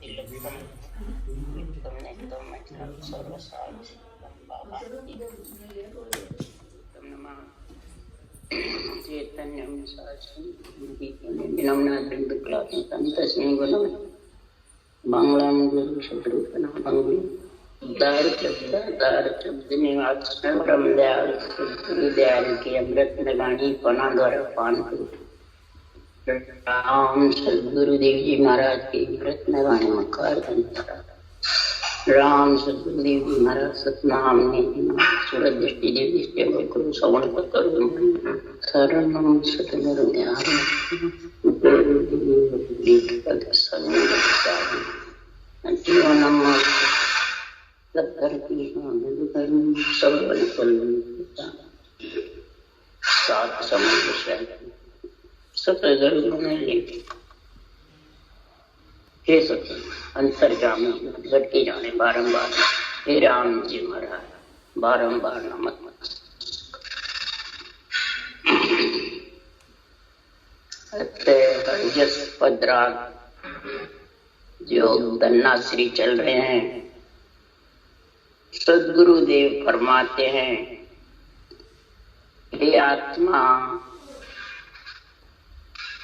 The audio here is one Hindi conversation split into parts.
तिलकम युक्तम नित्यम मैत्रम सर्वसाक्षितम बाबाति नमः चैतन्यं साक्षात् विनम्ना बिंदुक्लासं तस्मै गुणं मंगलम गुरु शत्रुघ्न मंगल दार शब्द निवास ब्रह्म दयाल गुरु दयाल के अमृत निगानी पना द्वारा पान करो। राम सदगुरुदेव जी महाराज के अमृत निगानी मकार राम सदगुरुदेव जी महाराज सतनाम ने सूरज दृष्टि देव दृष्टि गुरु श्रवण करो शरणम सतगुरु ध्यान जीवनम सात समुद्र सतगुरु ने हे सत्य अंतर्जामी घटके जाने बारंबार हे राम जी महाराज बारंबार नमक पदराग जो धन्नाश्री चल रहे हैं, सदगुरुदेव फरमाते हैं हे आत्मा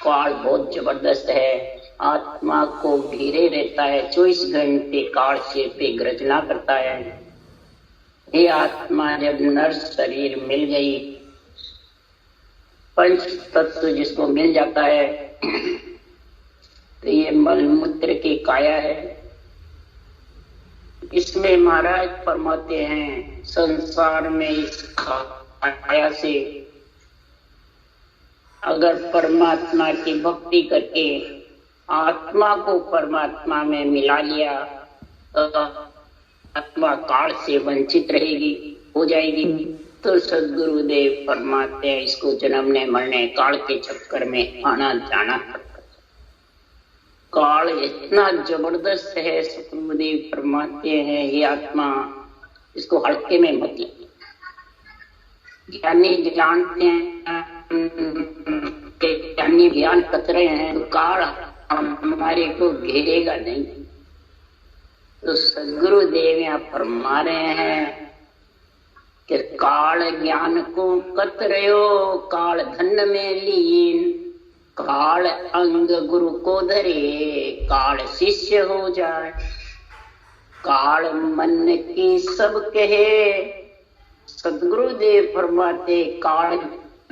काल बहुत जबरदस्त है, आत्मा को घेरे रहता है, 24 घंटे काल से पे गर्जना करता है। ये आत्मा जब नर शरीर मिल गई, पंच तत्व जिसको मिल जाता है तो ये मलमूत्र की काया है। इसमें महाराज फरमाते हैं संसार में इस काया से अगर परमात्मा की भक्ति करके आत्मा को परमात्मा में मिला लिया तो आत्मा काल से वंचित रहेगी, हो जाएगी। तो सदगुरुदेव फरमाते हैं इसको जन्मने मरने काल के चक्कर में आना जाना पड़ता। काल इतना जबरदस्त है, सदगुरुदेव फरमाते हैं ये आत्मा इसको हल्के में मत ले। ज्ञानी जानते हैं, ज्ञानी ज्ञान कत रहे हैं तो काल हमारे को घेरेगा नहीं। तो सदगुरुदेव यहाँ फरमा रहे हैं कि काल ज्ञान को कत रहो, काल धन में लीन, काल अंग गुरु को धरे, काल शिष्य हो जाए, काल मन की सब कहे। सदगुरुदेव फरमाते काल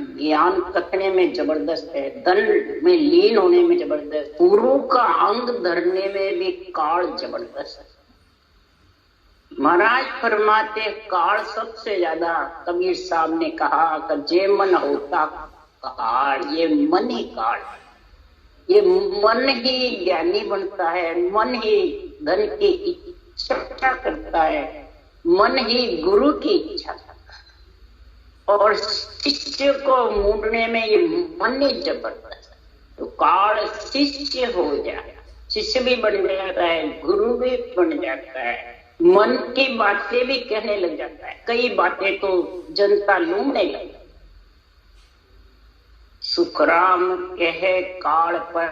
ज्ञान कथने में जबरदस्त है, धन में लीन होने में जबरदस्त, गुरु का अंग धरने में भी काल जबरदस्त है। महाराज फरमाते काल सबसे ज्यादा, कबीर साहब ने कहा कि जे मन होता काल, ये मन ही काल, ये मन ही ज्ञानी बनता है, मन ही धन की इच्छा करता है, मन ही गुरु की इच्छा करता है। और शिष्य को मूडने में ये मन ही जबरदस्त है। तो काल शिष्य हो जाए, शिष्य भी बन जाता है, गुरु भी बन जाता है, मन की बातें भी कहने लग जाता है, कई बातें तो जनता लूमने लग। सुखराम कहे काल पर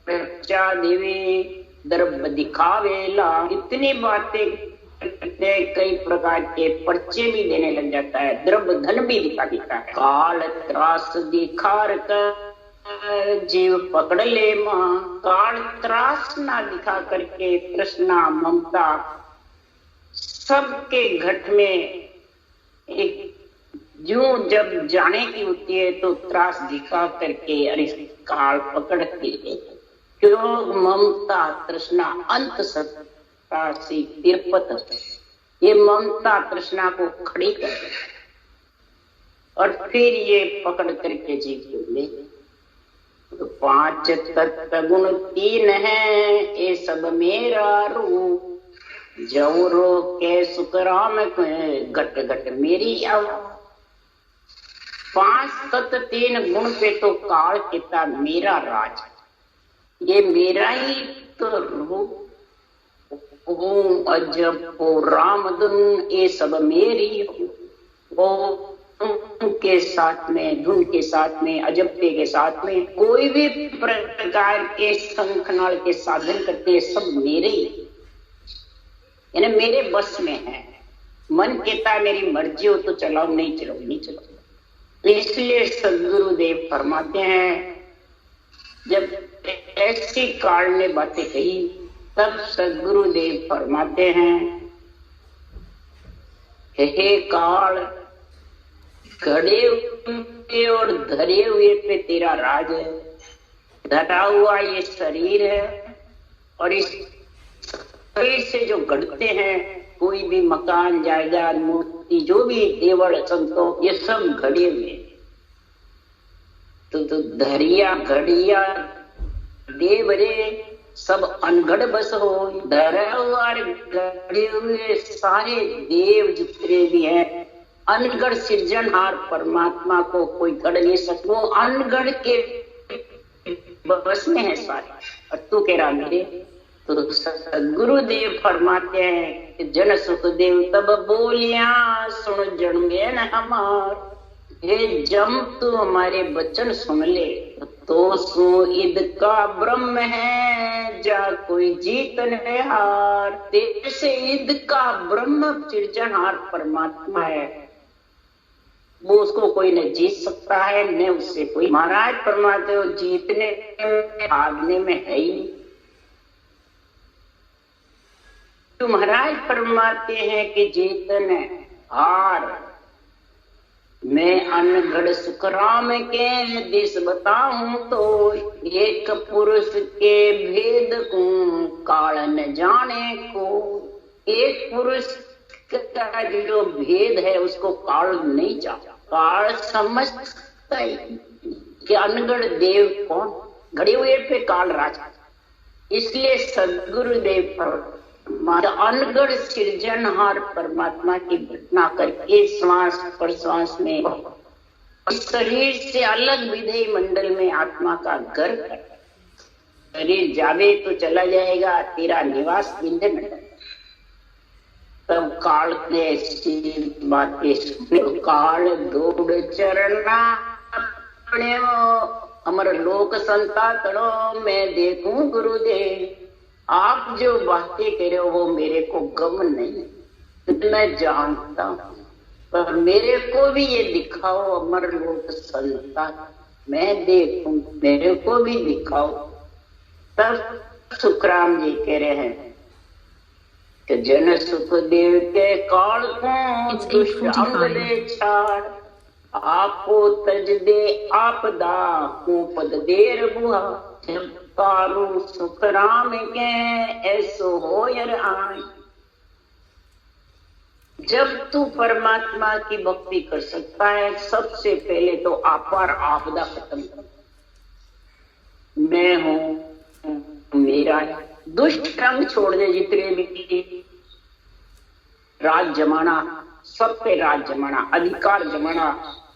प्रचा देवे द्रव्य दिखावेला, इतनी बातें कई प्रकार के पर्चे भी देने लग जाता है, द्रव्य धन भी दिखा देता है। काल त्रास दिखार कर जीव पकड़ ले मां, काल त्रास ना दिखा करके तृष्णा ममता सबके घट में एक यूं जब जाने की होती है तो त्रास दिखा करके अरे काल पकड़ के क्यों ममता तृष्णा अंत सत्ता से तिरपत, ये ममता तृष्णा को खड़ी कर और फिर ये पकड़ करके जीव को ले। तो 5 तत्व गुण 3 है, ये सब मेरा रूप, जौरो के सुखराम घट घट मेरी आवाज। 5 तत्व 3 गुण पे तो काल कहता मेरा राज, ये मेरा ही तो रूप हूँ, अजब हो राम धुन, ये सब मेरी हो। के साथ में, धुन के साथ में, अजप्ते के साथ में, कोई भी प्रकार के शंखनाल के साधन करते हैं, सब मेरे ही, यानी मेरे बस में है। मन कहता है मेरी मर्जी हो तो चलाओ, नहीं चलाओ, नहीं चलाओ। इसलिए सदगुरुदेव फरमाते हैं, जब ऐसी काल ने बातें कही तब सदगुरुदेव फरमाते हैं, हे काल, घड़े हुए और धरे हुए पे तेरा राज है। धरा हुआ ये शरीर है और इस शरीर से जो घड़ते हैं, कोई भी मकान, जायदाद, मूर्ति, जो भी देवल संतो, ये सब घड़े हुए। तो धरिया घड़िया देव रे, सब अनगढ़ बस हो। धरा हुआ घड़े हुए सारे देव जितने भी हैं, अनगढ़ सिरजनहार परमात्मा को कोई गढ़ नहीं सकता, वो अनगढ़ के बस में है सारे। और तू कह रहा मेरे, तो सदगुरुदेव फरमाते हैं कि जन सुखदेव तब बोलिया, सुन जन्मे न हमार। हे जम, तू हमारे वचन सुन ले, तो सो ईद का ब्रह्म है, जा कोई जीत न हार। तेरे से ईद का ब्रह्म सिरजनहार परमात्मा है, वो उसको कोई न जीत सकता है, न उससे कोई। महाराज फरमाते हो जीतने में, भागने में है ही नहीं। तो महाराज फरमाते हैं कि जीतन हार, मैं अनगढ़ सुखराम के दिस बताऊं तो, एक पुरुष के भेद को काल न जाने को। एक पुरुष का जो भेद है उसको काल नहीं जानता। काल समझता है कि अनगढ़ देव कौन, घड़े हुए पे काल राजा। इसलिए सदगुरुदेव पर अनगढ़ सृजनहार परमात्मा की घटना करके श्वास प्रश्वास में इस शरीर से अलग विधेय मंडल में आत्मा का घर कर। शरीर जावे तो चला जाएगा, तेरा निवास विंध्य मंडल। तब काल ने ऐसी बातें सुने, काल दौड़ चरना अपने अमर लोक संता तड़ो, मैं देखूं गुरुदेव, आप जो बातें कह रहे हो वो मेरे को गम नहीं, मैं जानता हूं, पर मेरे को भी ये दिखाओ अमर लोक संता, मैं देखूं, मेरे को भी दिखाओ। तब सुखराम जी कह रहे हैं कि जन सुखदेव के काल को दुष्ट अंग दे छाड़, आपको तज दे आपदा को पद देर बुहा। जब तारू सुखराम के ऐसो हो यर आय। जब तू परमात्मा की भक्ति कर सकता है, सबसे पहले तो आपार आपदा खत्म कर। मैं हूं, मेरा दुष्ट रंग छोड़ दे, जितने भी राज जमाना, सब पे राज जमाना, अधिकार जमाना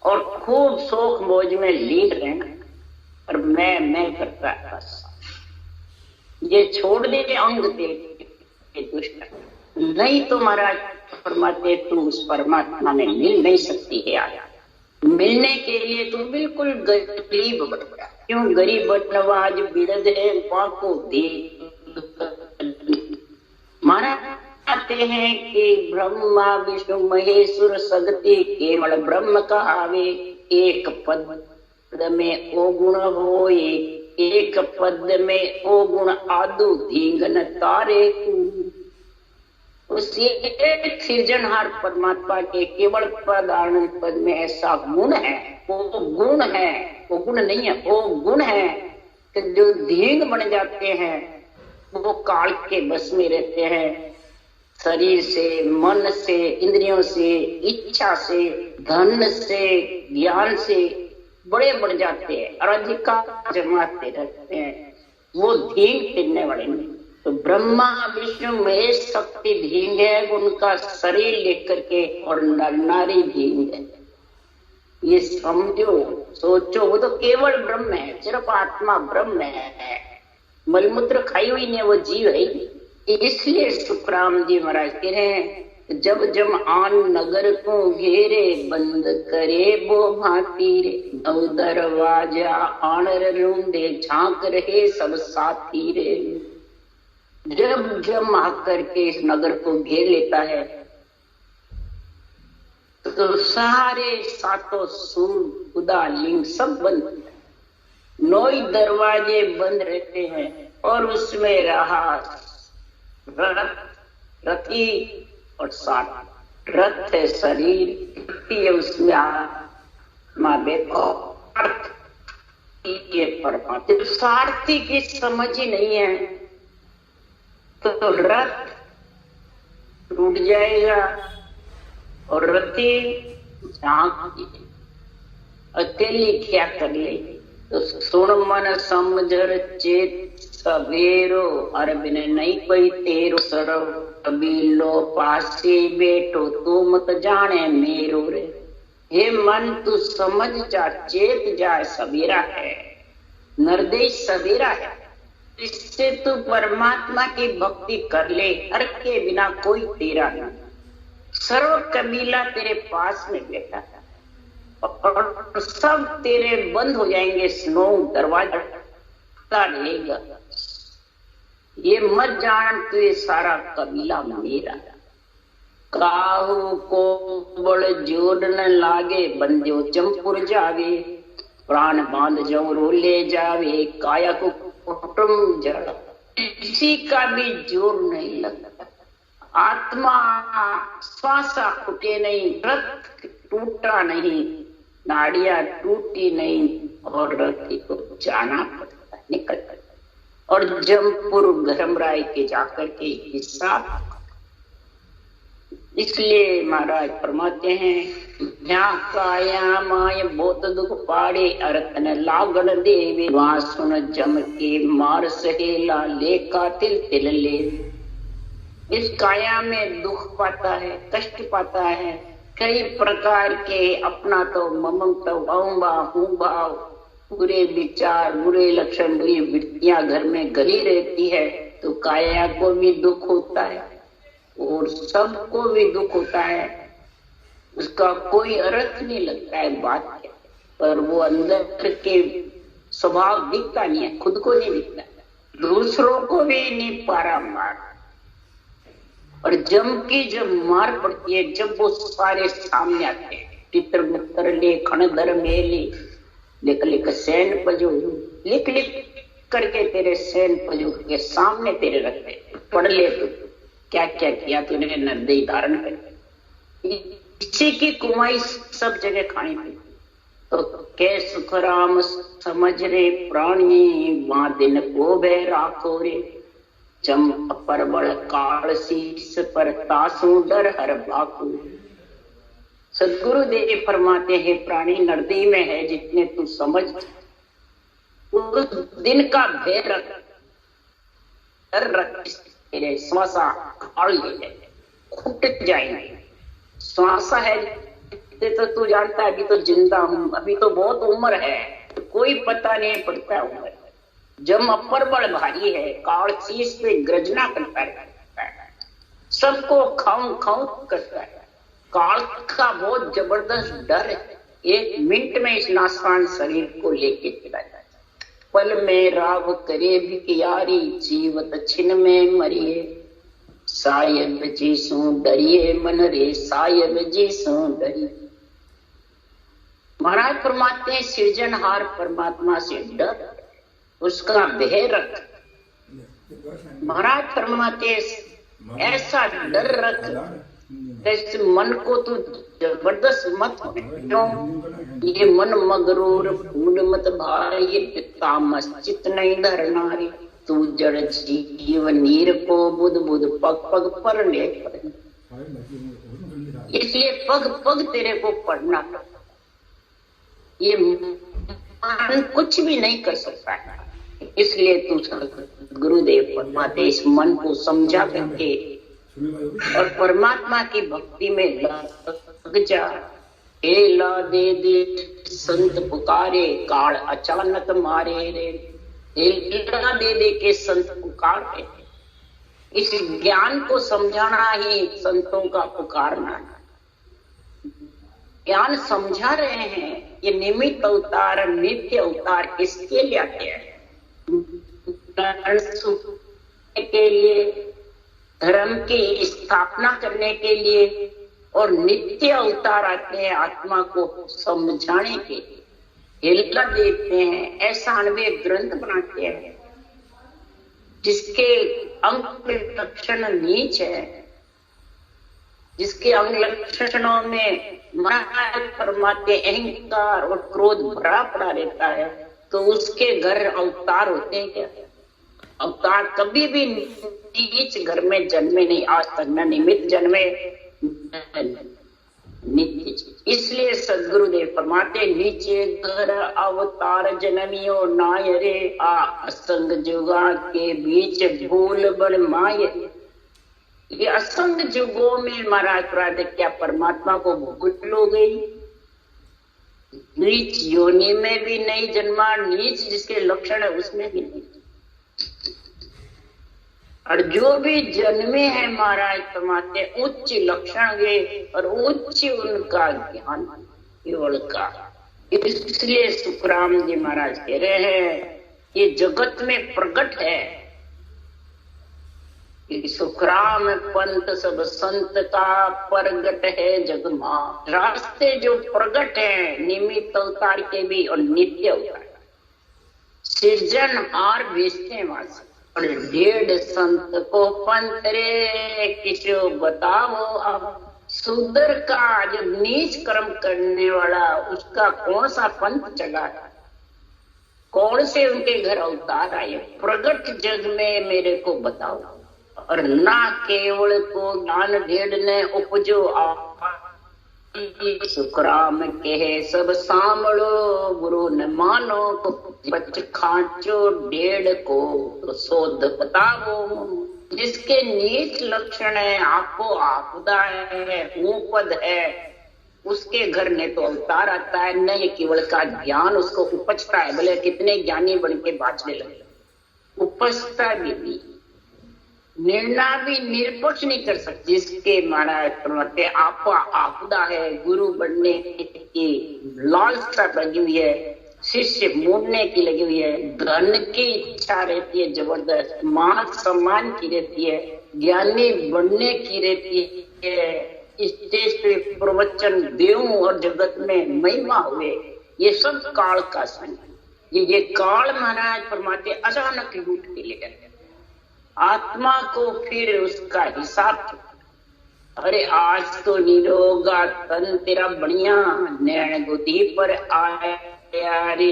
और खूब शोक मौज में लीन रहना, और मैं करता है बस। ये छोड़ दे अंग दे दुष्ट, नहीं तो महाराज फरमाते तू उस परमात्मा में मिल नहीं सकती है। आया मिलने के लिए तू बिल्कुल गरीब बन गया। क्यों गरीब नवाज बिरद है पाको दे। महाराज कहते हैं कि ब्रह्मा विष्णु महेश्वर सगति केवल ब्रह्म कहावे। एक पद में ओ गुण होए, एक पद में ओ गुण आदु धींगन तारे। उस एक सृजनहार परमात्मा के केवल पद आनंद पद में ऐसा गुण है, वो गुण है, वो गुण नहीं है, वो गुण है कि जो धींग बन जाते हैं वो काल के बस में रहते हैं। शरीर से, मन से, इंद्रियों से, इच्छा से, धन से, ज्ञान से बड़े बढ़ जाते हैं और अधिकार जमाते रहते हैं। वो धींग तिरने वाले नहीं। तो ब्रह्मा विष्णु महेश शक्ति धींग है, उनका शरीर लेकर के, और नर नारी धींग है। ये समझो, सोचो, वो तो केवल ब्रह्म है, सिर्फ आत्मा ब्रह्म है। मलमूत्र खाई हुई नहीं, वो जीव है। इसलिए सुखराम जी महाराज कह रहे हैं जब जम आन नगर को घेरे बंद करे वो भांति रे, नव दरवाजा आनर रूंदे झांक रहे सब साथी रे। जब जम आकर के इस नगर को घेर लेता है तो सारे सातों सूर खुदा लिंग सब बंद होता है, 9 दरवाजे बंद रहते हैं और उसमें रहा रथी और साथ रथ है शरीर, उसमें आत्मा ये परमात्मा। सारथी की समझ ही नहीं है तो रथ टूट जाएगा और रथी झांक अकेली क्या कर ले। तो सुन मन समझर चेत सवेरो अरबिन नहीं कोई तेरो सरव, कबीलो पासे बैठो तू मत जाने मेरो रे। हे मन तू समझ जा, चेत जाए, सवेरा है, निर्देश सवेरा है, इससे तू परमात्मा की भक्ति कर ले। हर के बिना कोई तेरा नहीं, सर्व कबीला तेरे पास में बैठा है और सब तेरे बंद हो जाएंगे, स्नो दरवाजा लेगा। ये मत जान तू ये सारा कबीला मेरा। काहू को बड़ जोर न लागे, बंदो चमपुर जावे, प्राण बांध जो रोले जावे, काया को कुटुम जड़, किसी का भी जोर नहीं लगता। आत्मा श्वासा टूटे नहीं, रथ टूटा नहीं, नाड़ियां टूटी नहीं और रथी को जाना पड़ता है, निकल पड़ता। और जमपुर धर्मराय के जाकर के हिस्सा, इसलिए महाराज फरमाते हैं काया माय बहुत दुख पाड़े, अरतन लागण देवे, वहां सुन जम के मार सहेला, ले कातिल तिल ले। इस काया में दुख पाता है, कष्ट पाता है, कई प्रकार के अपना तो ममता हूँ भाव, बुरे विचार, बुरे लक्षण, बुरी वृत्तियां घर में गली रहती है, तो काया को भी दुख होता है और सबको भी दुख होता है। उसका कोई अर्थ नहीं लगता है बात क्या, पर वो अंदर के स्वभाव दिखता नहीं है, खुद को नहीं दिखता, दूसरों को भी नहीं पारा मार। और जम की जब मार पड़ती है, जब वो सारे सामने आते हैं, चित्र मित्र ले खणधर मेले, लिख लिख सैन पजो, लिख लिख करके तेरे सैन पजो के सामने तेरे रखते, पढ़ ले तू क्या क्या किया तूने, नर्दई धारण कर। इसी की कुमाई सब जगह खानी पड़ी। तो के सुखराम समझ रे प्राणी, वहां दिन को भय राखो रे, चम पर बड़ काल शीस पर तासू डर हर बाकू। सदगुरु देव फरमाते हैं प्राणी नरदी में है जितने तू समझ, उस दिन का भय रख, डर रख, तेरे श्वासा काल खुट जाएंगे। श्वासा है तो तू जानता है अभी तो जिंदा हूं, अभी तो बहुत उम्र है, तो कोई पता नहीं पड़ता उम्र। जम अपर बड़ भारी है, काल शीश पे गर्जना करता है, सबको खाऊं खाऊं करता है। काल का बहुत जबरदस्त डर है, 1 मिनट में इस नासवान शरीर को लेके चला जाता है। पल में राव करे भिकियारी, जीवत छिन में मरिए, सायब जी सू डरिए मन रे, सायब जी सू डरिए। महाराज फरमाते हैं सृजनहार परमात्मा से डर, उसका भय रख। महाराज फरमाते ऐसा डर रख, जैसे मन को तू जबरदस्त मत क्यों, ये मन मगरूर फूल मत भाई, तामस चित नहीं धरनारी, तू जड़ जीव नीर को बुध बुध पग पग पढ़ने पड़े। इसलिए पग पग तेरे को पढ़ना, ये मन कुछ भी नहीं कर सकता है। इसलिए तू गुरुदेव फरमाते इस मन को समझा करके और परमात्मा की भक्ति में लग जा। ला दे दे संत पुकारे, काल अचानक मारे रे, ला दे दे के संत पुकारे, इस ज्ञान को समझाना ही संतों का पुकारना है। ज्ञान समझा रहे हैं। ये निमित्त अवतार, नित्य अवतार किसके लिए आते हैं? के लिए, धर्म की स्थापना करने के लिए, और नित्य अवतार आते हैं आत्मा को समझाने के लिए। हिलकर देखते हैं, ऐसा अनवे ग्रंथ बनाते हैं जिसके अंग लक्षण नीच है, जिसके अंग लक्षणों में महाराज फरमाते अहंकार और क्रोध भरा पड़ा रहता है, तो उसके घर अवतार होते हैं क्या? अवतार कभी भी नीच घर में जन्मे नहीं, आज तक न निमित्त जन्मे नित्य। इसलिए सदगुरुदेव फरमाते नीचे घर अवतार जनमियो नाय रे, आ असंग जुगा के बीच भूल बड़ माय। ये असंग जुगों में महाराज प्रारब्ध क्या परमात्मा को भूल हो गई? नीच योनि में भी नहीं जन्मा, नीच जिसके लक्षण है उसमें भी नहीं। और जो भी जन्मे हैं महाराज फरमाते उच्च लक्षण गे और उच्च उनका ज्ञान केवल का। इसलिए सुखराम जी महाराज कह रहे हैं ये जगत में प्रकट है कि सुखराम पंत सब संत का प्रगट है जगमा। रास्ते जो प्रगट है निमित्त अवतार के भी और नित्य अवतार, सृजनहार भेजते हैं वहां से। और 1.5 संत को पंत रे किसो बताओ अब, शूद्र का जो नीच कर्म करने वाला उसका कौन सा पंथ चला है? कौन से उनके घर अवतार आए? प्रगट जग में मेरे को बताओ। और ना केवल को ज्ञान 1.5 ने उपजो सुखराम कहे सब सांभळो, गुरु न मानो बच खांचो 1.5 को तो शोध बतावो। जिसके नीच लक्षण है, आपको आपदा है, उपद है, उसके घर ने तो अवतार आता है, न ये केवल का ज्ञान उसको उपजता है। भले कितने ज्ञानी बन के बाँचने लगे, उपजता भी निर्णय भी निरपक्ष नहीं कर सकते। जिसके महाराज परमात्मा आपा आपदा है, गुरु बनने की लालसा लगी हुई है, शिष्य मूडने की लगी हुई है, धन की इच्छा रहती है जबरदस्त, मान सम्मान की रहती है, ज्ञानी बनने की रहती है, स्टेज पे प्रवचन देऊं और जगत में महिमा हुए, ये सब काल का संग। ये काल महाराज परमात्मा अचानक लूट के ले गए आत्मा को, फिर उसका हिसाब। अरे आज तो निरोगा तन तेरा बढ़िया, नैन गोदी पर आया रे,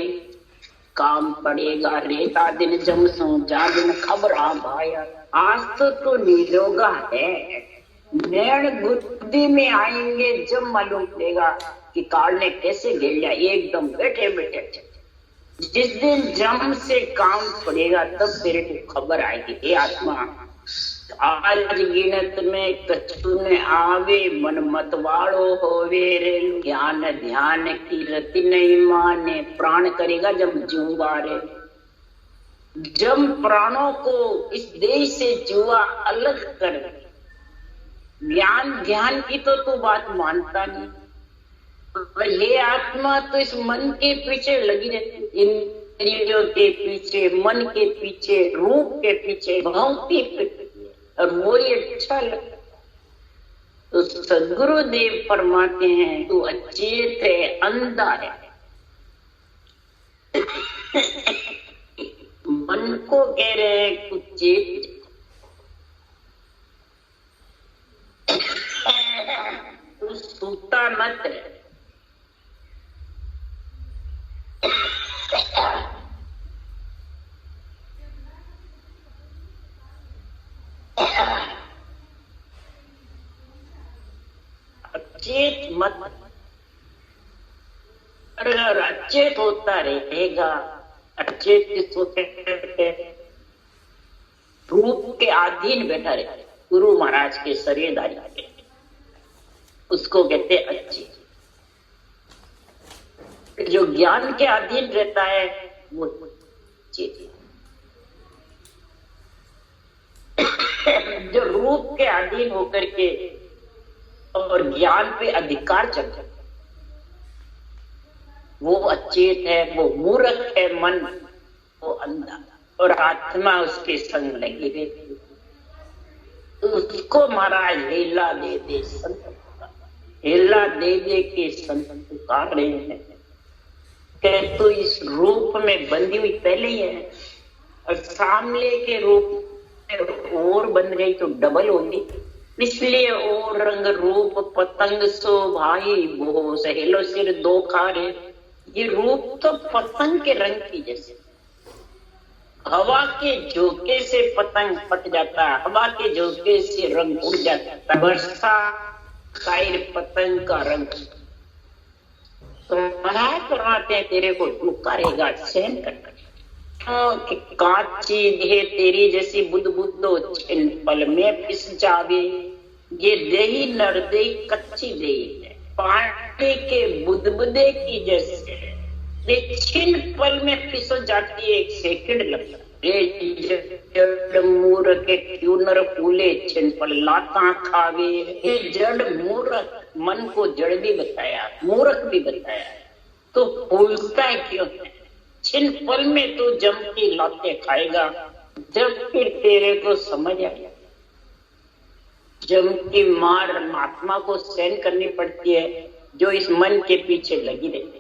काम पड़ेगा रेता दिन जमसो जा दिन खबर आ भाया। आज तो निरोगा है, नैन बुद्धि में आएंगे जब मालूम पड़ेगा कि काल ने कैसे घेर लिया एकदम बैठे बैठे। जिस दिन जम से काम पड़ेगा तब तेरे को खबर आएगी। ये आत्मा आज गिनत में कछु न आवे, मन मत वालो होवे रे, ज्ञान ध्यान की रति नहीं माने, प्राण करेगा जब जुआ रे। जब प्राणों को इस देश से जुआ अलग कर, ज्ञान की तो तू बात मानता नहीं। और ये आत्मा तो इस मन के पीछे लगी रहती, इंद्रियों के पीछे, मन के पीछे, रूप के पीछे भावती फिरती है, और वो ही अच्छा लगता। तो सदगुरुदेव फरमाते हैं तू अचेत है, अंधा है। मन को कह रहे हैं तू चेत, तू सूता मत है। अचेत मत, अगर अचेत होता रहेगा, अचेत किसको कहते हैं? रूप के अधीन बैठा रहेगा, गुरु महाराज के शरीरदारी के, उसको कहते अचेत। जो ज्ञान के अधीन रहता है वो चेत। जो रूप के अधीन होकर के और ज्ञान पे अधिकार चलता, वो अचेत है, वो मूर्ख है, मन वो अंधा, और आत्मा उसके संग लगी रहती। तो उसको महाराज हेला दे दे संत, हेला दे दे के संत पुकार रहे हैं कि तू इस रूप में बंधी हुई पहले ही है, और सामने के रूप और बन गई तो डबल होगी, इसलिए ओ रंग रूप पतंग सो भाई वो सहेलो सिर दो खारे। ये रूप तो पतंग के रंग की जैसे, हवा के झोंके से पतंग फट जाता है, हवा के झोंके से रंग उड़ जाता है, वर्षा कायर पतंग का रंग। तो महाराज फरमाते हैं तेरे को पुकारेगा सहन करना, काची देह तेरी जैसी बुद्ध बुद्धो छिन पल में पिस जावे। ये देही नर देही कच्ची देही है, पानी के बुदबुदे की जैसे ये छिन पल में पिस जाती है, एक सेकंड लगता है। जड़ मूर्ख के क्यों नर फूले छिन पल लाता खावे। ये जड़ मूर्ख, मन को जड़ भी बताया, मूर्ख भी बताया, तो फूलता है क्यों है? छिन पल में तू जम की लाते खाएगा, जब फिर तेरे को समझ आएगा। जम की मार आत्मा को सहन करनी पड़ती है, जो इस मन के पीछे लगी रहती है।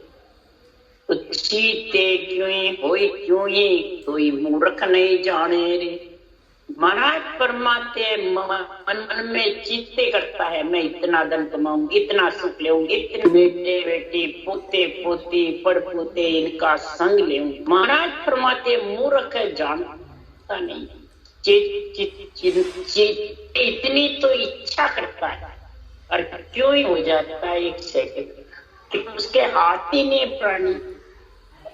तो चीते क्यों होई क्यों ही कोई मूर्ख नहीं जाने रे। महाराज फरमाते मन में चीते करता है, मैं इतना धन कमाऊं, इतना सुख ले, इतने बेटे बेटी पोते पोती पड़ पोते इनका संग ले। महाराज फरमाते मूर्ख है, जानता नहीं। इतनी तो इच्छा करता है, और क्यों ही हो जाता है एक सेकंड, उसके हाथ ही नहीं प्राणी।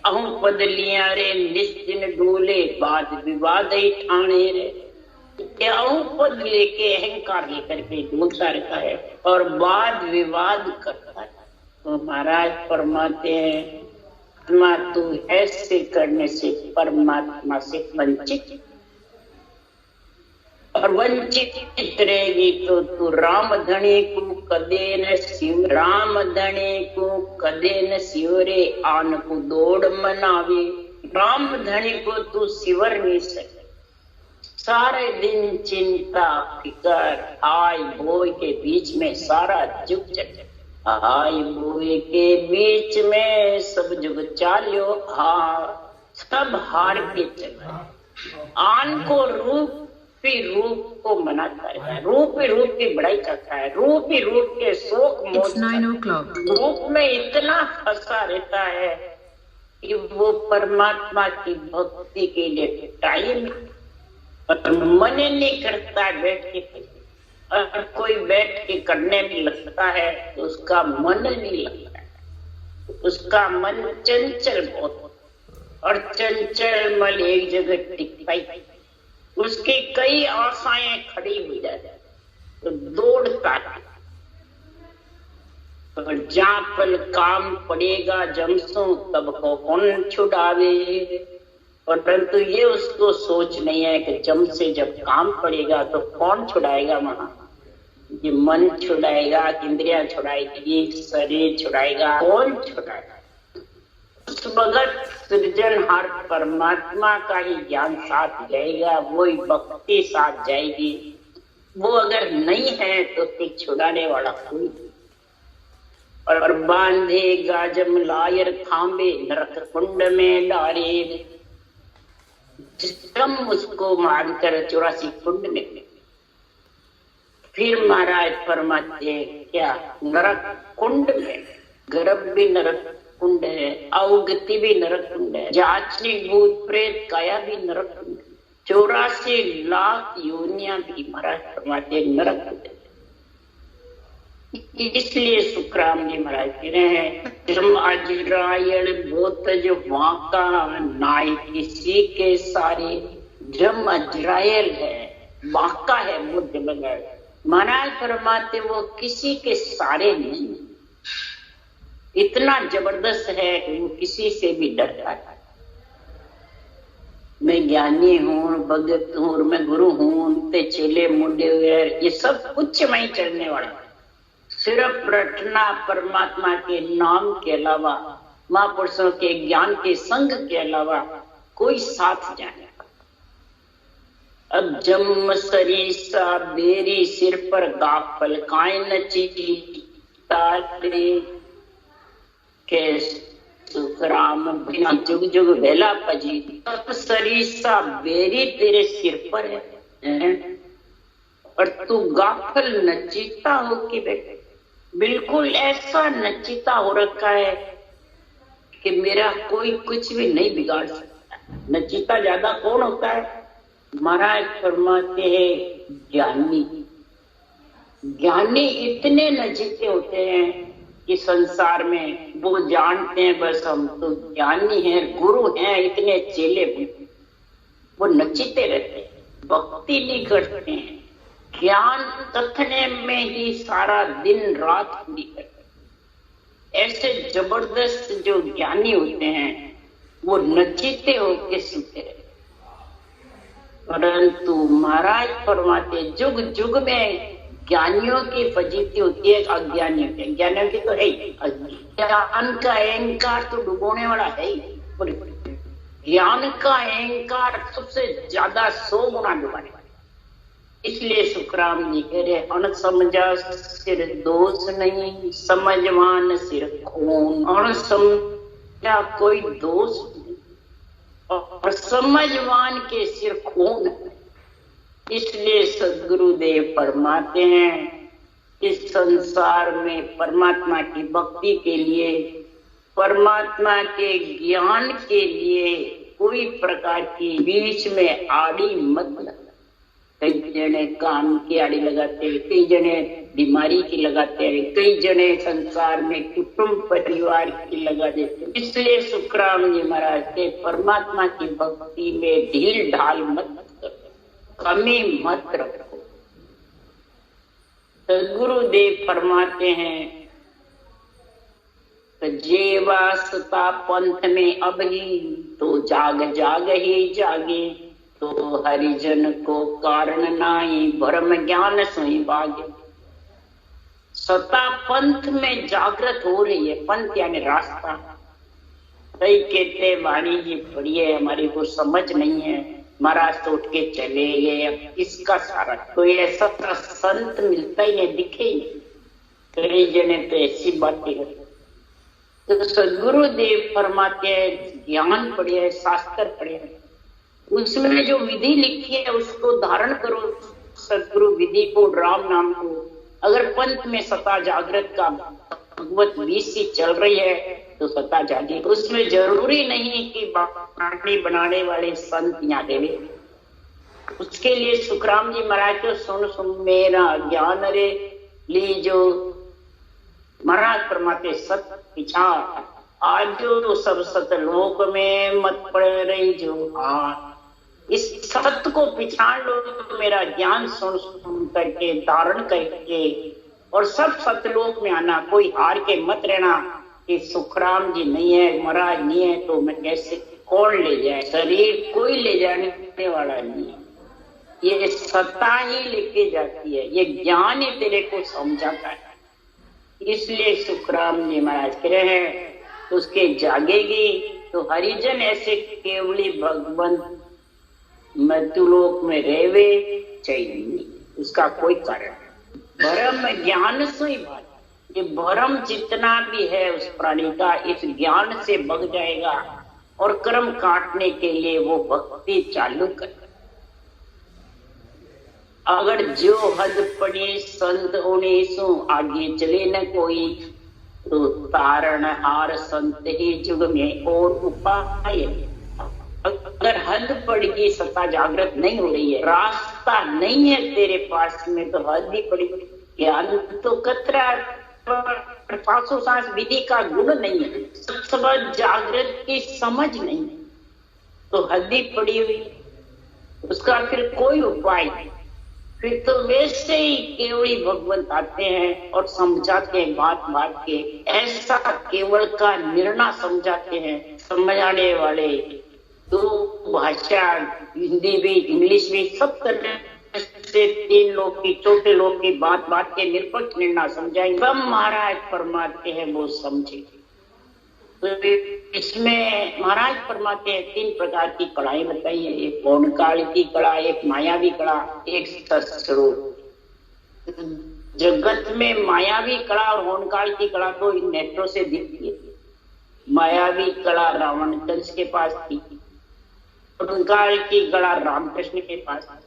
अहू पद लिया रे निश्चिन डोले, वाद विवाद ही ठाणे रे। पद लेके अहंकार लेकर के डूबता रहता है और वाद विवाद करता है। तो महाराज फरमाते हैं आत्मा तू ऐसे करने से परमात्मा से वंचित, और वंचित रहेगी तो तू राम धनी को कदे न शिव, राम धनी को कदे न शिवरे आन को दौड़ मनावे। राम धनी को तू शिवर नहीं सके। सारे दिन चिंता फिकर हाय बोय के बीच में सारा जुग चल, हाय बोय के बीच में सब जुग चालो, हाँ सब हार के चला। आन को रूप ही रूप को मनाता है, रूप ही रूप की बड़ाई करता है, रूप ही रूप के शोक मोह रूप में इतना फंसा रहता है कि वो परमात्मा की भक्ति के लिए टाइम मन नहीं करता बैठ के। और कोई बैठ के करने में लगता है तो उसका मन नहीं लगता है, उसका मन चंचल बहुत, और चंचल मन एक जगह टिक पाई, उसकी कई आशाएं खड़ी हो जाती, तो दौड़ता है। तो जहाँ पल काम पड़ेगा जमसों तब को कौन छुड़ावे। और परंतु ये उसको सोच नहीं है कि जम से जब काम पड़ेगा तो कौन छुड़ाएगा। वहां ये मन छुड़ाएगा, इंद्रियां छुड़ाएगी, शरीर छुड़ाएगा, कौन छुड़ाएगा। उस वक्त सृजनहार परमात्मा का ही ज्ञान साथ जाएगा, वही भक्ति साथ जाएगी। वो अगर नहीं है तो फिर छुड़ाने वाला कोई। और बांधे गाजम लायर थांबे नरक कुंड में डारे, जम उसको मानकर 84 कुंड में। फिर महाराज फरमाते क्या नरक कुंड में, गर्भ भी नरक कुंड है, अवगति भी नरक कुंड है, जाचनी भूत प्रेत काया भी नरक कुंड है, 84 लाख योनियां भी महाराज फरमाते नरक कुंड है। इसलिए सुखराम जी महाराज कह रहे हैं जम अजरायल बोतज वाका नाई किसी के सारे। जम अजरायल है, वाका है, बुद्ध बगैर। महाराज फरमाते वो किसी के सारे नहीं, इतना जबरदस्त है कि वो किसी से भी डरता है। मैं ज्ञानी हूँ, भगत हूँ और मैं गुरु हूँ, ते चेले मुंडे हुए, ये सब कुछ में ही चलने वाला। सिर्फ रटना परमात्मा के नाम के अलावा, महापुरुषों के ज्ञान के संग के अलावा कोई साथ जाने। अब जम सरीसा बेरी सिर पर गाफल काए नचीता के सुखराम बिना जुग जुग वेला पजी। अब सरीसा बेरी तेरे सिर पर है और तू गाफल नचीता हो कि बेटे, बिल्कुल ऐसा नचीता हो रखा है कि मेरा कोई कुछ भी नहीं बिगाड़ सकता। नचीता ज्यादा कौन होता है? महाराज फरमाते हैं ज्ञानी। ज्ञानी इतने नचीते होते हैं कि संसार में वो जानते हैं बस हम तो ज्ञानी हैं, गुरु हैं, इतने चेले वो नचीते रहते हैं, भक्ति नहीं करते हैं, ज्ञान कथने में ही सारा दिन रात पूरी करते। ऐसे जबरदस्त जो ज्ञानी होते हैं वो नचीते होके सुनते रहते। परंतु महाराज फरमाते जुग जुग में ज्ञानियों की फजीती होती है अज्ञानियों की। ज्ञानियों की तो है ही, ज्ञान का अहंकार तो डुबोने वाला है ही। ज्ञान का अहंकार सबसे ज्यादा 100 गुना डुबाने वाला। इसलिए सुखराम जी कह रहे अणसमझा सिर दोष नहीं, समझवान सिर खून। अणसमझा कोई दोष नहीं और समझवान के सिर खून। इसलिए सद्गुरुदेव फरमाते हैं इस संसार में परमात्मा की भक्ति के लिए, परमात्मा के ज्ञान के लिए कोई प्रकार की बीच में आड़ी मत लगा। कई जने काम की आड़ी लगाते हैं, कई जने बीमारी की लगाते हैं, कई जने संसार में कुटुंब परिवार की लगा देते हैं। इसलिए सुखराम जी महाराज के परमात्मा की भक्ति में ढील ढाल मत करो, कमी मत रखो। तो गुरुदेव फरमाते हैं जेवासता पंथ में अब ही तो जाग जाग ही जागे, तो हरिजन को कारण नाई भरम ज्ञान सोई बागे। सता पंथ में जागृत हो रही है, पंथ यानी रास्ता। कई कहते वाणी जी पढ़िए हमारी को समझ नहीं है, महाराज तो उठ के चले गए, इसका सारा कोई ऐसा संत मिलता ही नहीं, दिखे ही नहीं। कई जने तो ऐसी बातें है। तो सद्गुरुदेव फरमाते हैं ज्ञान पढ़िए, शास्त्र पढ़िए, उसमें जो विधि लिखी है उसको धारण करो, सद्गुरु विधि को, राम नाम को। अगर पंथ में सता जागृत का भगवत बीसी चल रही है तो सता जागे। उसमें जरूरी नहीं कि बाणी बनाने वाले संत यहाँ देवे। उसके लिए सुखराम जी महाराज को सुन सुन मेरा ज्ञान रे लीजो। महाराज फरमाते सत विचार आज जो सब सतलोक में मत पड़ रही जो इस सत्य को पिछाड़ लो, तो मेरा ज्ञान सुन सुन करके धारण करके और सब सतलोक में आना। कोई हार के मत रहना कि सुखराम जी नहीं है, महाराज नहीं है तो मैं कैसे, कौन ले जाए? शरीर कोई ले जाने वाला नहीं है, ये सत्ता ही लेके जाती है, ये ज्ञान ही तेरे को समझाता है। इसलिए सुखराम जी महाराज कह रहे हैं उसके जागेगी तो हरिजन ऐसे केवली भगवंत मृत्युलोक में रहवे चाहिए, उसका कोई कारण नहीं। भरम ज्ञान से ही बात, ये भरम जितना भी है उस प्राणी का इस ज्ञान से भग जाएगा और कर्म काटने के लिए वो भक्ति चालू कर। अगर जो हद पड़ी संत उन्नीसों आगे चले न कोई, तो तारण हार संत ही जुग में और उपाय। अगर हद पड़गी, सत्ता जागृत नहीं हो रही है, रास्ता नहीं है तेरे पास में, तो हद ही पड़ी। ज्ञान तो कतरा पासों सांस विधि का गुण नहीं है, सब जागृत की समझ नहीं है, तो हद ही पड़ी हुई, उसका फिर कोई उपाय नहीं। फिर तो वैसे ही केवली भगवंत आते हैं और समझाते हैं बात बात के, ऐसा केवल का निर्णय समझाते हैं समझाने वाले। तो भाषा, हिंदी भी, इंग्लिश भी, सब तरह से तीन लोग की, छोटे लोग की बात बात के निरपेक्ष निर्णय समझाएंगे, सब महाराज फरमाते हैं वो समझे। तो इसमें महाराज फरमाते हैं तीन प्रकार की कड़ाएं बताई है, एक पौन काल की कड़ा, एक मायावी कड़ा, एक सस्वरूप। जगत में मायावी कड़ा और होनकाल की कड़ा तो इन नेत्रों से दिखती है। मायावी कड़ा रावण कंस के पास थी, होनकाल की कड़ा रामकृष्ण के पास थी।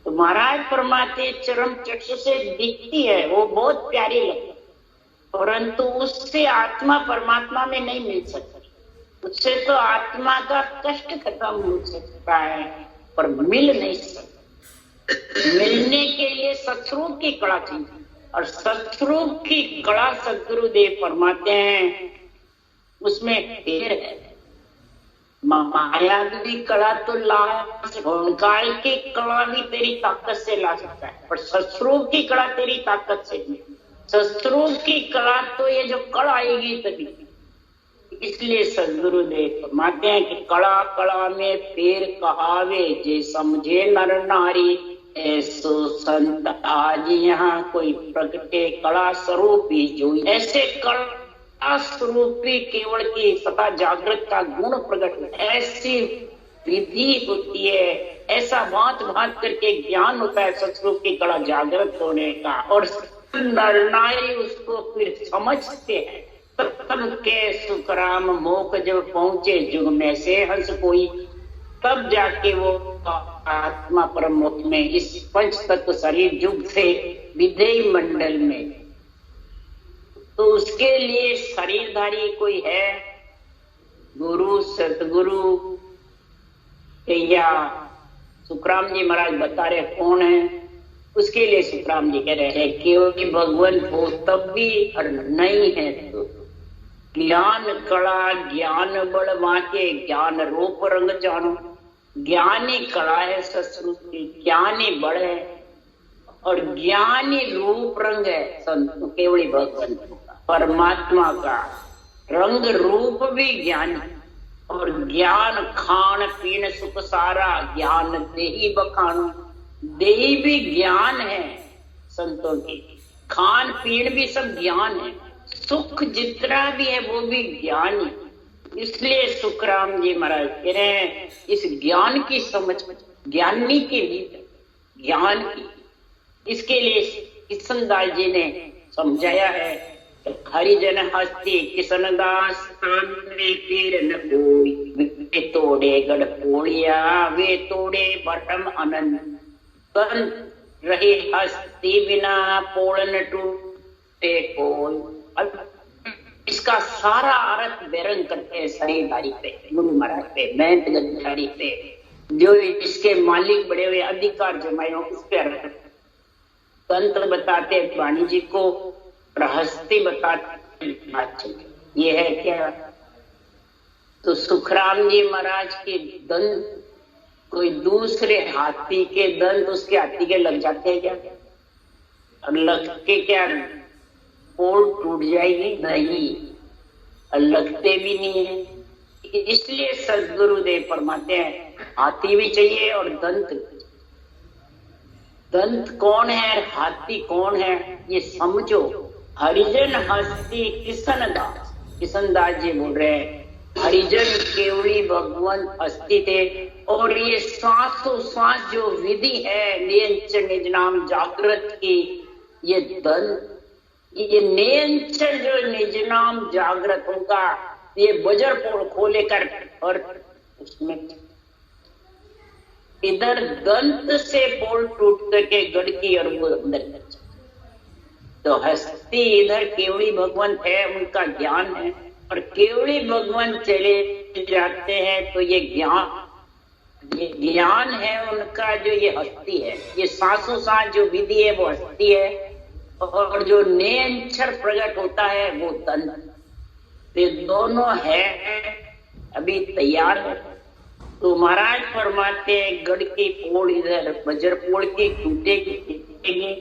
तो महाराज फरमाते चरम चक्षु से दिखती है, वो बहुत प्यारी लगती, परंतु उससे आत्मा परमात्मा में नहीं मिल सकती। उससे तो आत्मा का कष्ट खत्म हो सकता है पर मिल नहीं सकता। मिलने के लिए सतरूप की कड़ा चाहिए, और सतरूप की कड़ा सदगुरुदेव फरमाते हैं उसमें ढेर है। मायावी कड़ा तो ला, होनकाल की कड़ा भी तेरी ताकत से ला सकता है, पर सतरूप की कड़ा तेरी ताकत से नहीं। सतरूप की कड़ा तो ये जो कड़ा आएगी तभी। इसलिए सदगुरुदेव फरमाते हैं कि कड़ा कड़ा में फेर कहावे, जे समझे नर नारी, ऐसो संत आज यहाँ कोई प्रगटे कड़ा स्वरूपी जो। ऐसे कड़ा स्वरूपी केवल की सदा जागृत का गुण प्रकट, ऐसी विधि होती है, ऐसा भांत भांत करके ज्ञान होता है सतरूप की कड़ा जागृत होने का, और नर नारी उसको फिर समझते हैं। तब के सुखराम मोख जब पहुंचे जुग में से हंस कोई, तब जाके वो आत्मा परम मुख में इस पंच तत्व शरीर जुग से विधेय मंडल में। तो उसके लिए शरीरधारी कोई है, गुरु सतगुरु या सुखराम जी महाराज बता रहे कौन है। उसके लिए सुखराम जी कह रहे हैं क्योंकि भगवान हो तब भी और नहीं है तो ज्ञान कड़ा ज्ञान बड़ वाके, ज्ञान रूप रंग जानो। ज्ञानी कड़ा है सतरूप की, ज्ञानी बड़ है और ज्ञानी रूप रंग है संत केवली भगवान परमात्मा का। रंग रूप भी ज्ञानी, और ज्ञान खान पीन सुख सारा, ज्ञान देही बखानो। देही भी ज्ञान है संतों की, खान पीन भी सब ज्ञान है, सुख जितना भी है वो भी ज्ञान है। इसलिए सुखराम जी महाराज कह रहे हैं इस ज्ञान की समझ ज्ञानी के लिए, ज्ञान की, इसके लिए किशनदास जी ने समझाया है। हरिजन हस्ती किशन दास पीर न कोई, वे तोड़े गढ़ पोड़िया, वे तोड़े बटम अनंत। रहे हस्ती बिना पोड़न टूटे कोई। इसका सारा अर्थ व्यरंग करते हैं शरीरधारी पे, गुरु महाराज पे, महंत गद्दारी पे, जो इसके मालिक बड़े हुए अधिकार जमाए हो उस पे अर्थ। तंत्र बताते हैं वाणी जी को, हस्ती बताते ये है क्या। तो सुखराम जी महाराज के दंत कोई दूसरे हाथी के दंत उसके हाथी के लग जाते हैं क्या, और लग के क्या पोल टूट जाएगी नहीं, और लगते भी नहीं है। इसलिए सदगुरुदेव फरमाते हैं हाथी भी चाहिए और दंत भी। दंत कौन है, हाथी कौन है, ये समझो। हरिजन हस्ती किशनदास, किशनदास जी बोल रहे हैं हरिजन केवली भगवान हस्ती थे, और ये सांसों सांस जो विधि है नियंचन निज नाम जागृत की, ये दंत, ये नियंचन जो निज नाम जागृत होगा, ये बजर पोड़ खोले कर, और उसमें इधर दंत से पोल टूट करके गढ़ की और वो अंदर। तो हस्ती इधर केवली भगवान है, उनका ज्ञान है, और केवली भगवान चले जाते हैं तो ये ज्ञान है उनका, जो ये हस्ती है, ये सांसों सांस जो विधि है वो हस्ती है, और जो नेंचर प्रकट होता है वो तंत्र। ये दोनों है अभी तैयार है। तो महाराज फरमाते हैं गढ़ की पोड़ इधर, वज्र पोड़ की टूटेगी,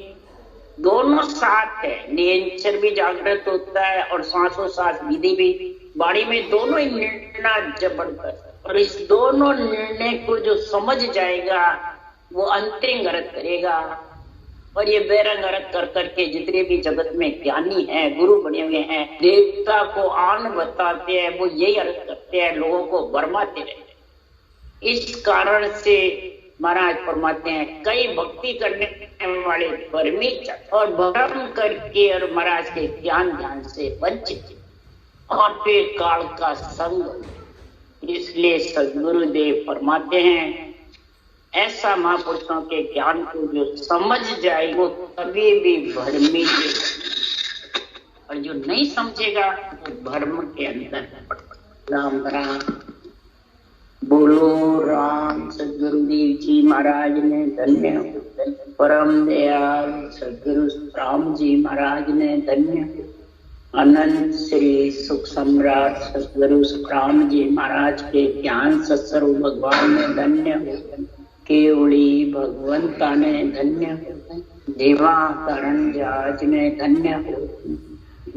दोनों साथ है। नेंचर भी जागृत होता है और सांसों सांस विधि भी, बाड़ी में दोनों ही निर्णय जबरदस्त। और इस दोनों निर्णय को जो समझ जाएगा वो अंतरिंग अर्थ करेगा। और ये बहिरंग अर्थ कर करके जितने भी जगत में ज्ञानी हैं, गुरु बने हुए हैं, देवता को आन बताते हैं, वो यही अर्थ करते हैं, लोगों को भरमाते रहते हैं। इस कारण से महाराज फरमाते हैं कई भक्ति करने वाले भ्रमित और भ्रम करके और महाराज के ज्ञान ध्यान से वंचित और फिर काल का संग। इसलिए सदगुरुदेव फरमाते हैं ऐसा महापुरुषों के ज्ञान को जो समझ जाए वो कभी भी भ्रमित नहीं, और जो नहीं समझेगा वो भ्रम के अंदर पड़ेगा। राम राम बोलो राम। सदगुरुदेव जी महाराज ने धन्य हो, परम दयाल सदगुरु राम जी महाराज ने धन्य हो, अनंत श्री सुख सम्राट सदगुरु सुखराम जी महाराज के ज्ञान सत्सर्व भगवान ने धन्य हो, केवड़ी भगवंता ने धन्य हो, दिवाकरण जाज ने धन्य हो,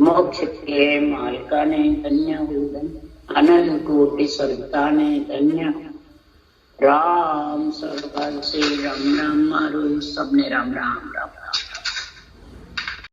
मोक्ष के मालिका ने धन्य हो, अनंत कोटि संता ने धन्य हो। राम सर्वदा से राम राम मारो सबने राम राम राम राम।